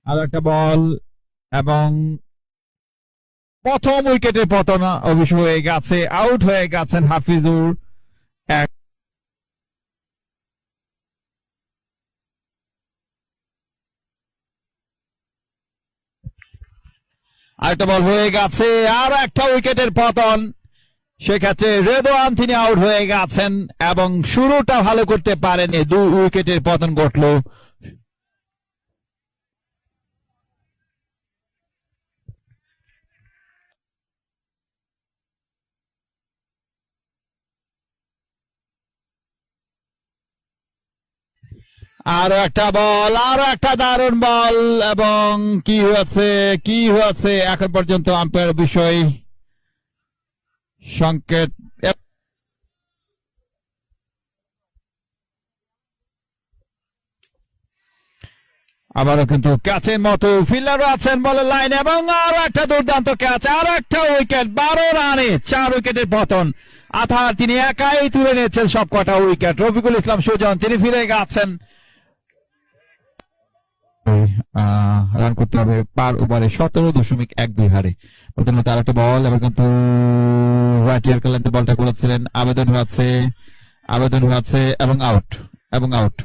আর একটা বল এবং প্রথম উইকেটের পতন অবশ্য হয়ে গেছে, আউট হয়ে গেছেন হাফিজুর। এক আরেকটা বল হয়ে গেছে, আর একটা উইকেটের পতন। সেক্ষেত্রে রেদওয়ান তিনি আউট হয়ে গেছেন এবং শুরুটা ভালো করতে পারেনি, 2 উইকেটের পতন ঘটলো। আরো একটা বল, আরো একটা দারুণ বল, এবং কি হয়েছে এখন পর্যন্ত আম্পায়ার বিষয় সংকেত। আবারও কিন্তু ক্যাচের মতো ফিল্ডারও আছেন বলের লাইন, এবং আরো একটা দুর্দান্ত ক্যাচ, আরো একটা উইকেট। 12 রানে 4 উইকেটের পতন। আথার তিনি একাই তুলে নিয়েছেন সব কটা উইকেট। রফিকুল ইসলাম সুজন তিনি ফিরে গেছেন। রান করতে হবে পার ওভারে 17.12 হারে। প্রথমত আর একটা বল, এবার কিন্তু হোয়াইটিয়ার কালান্তে বলটা করেছিলেন, আবেদন হয়েছে এবং আউট।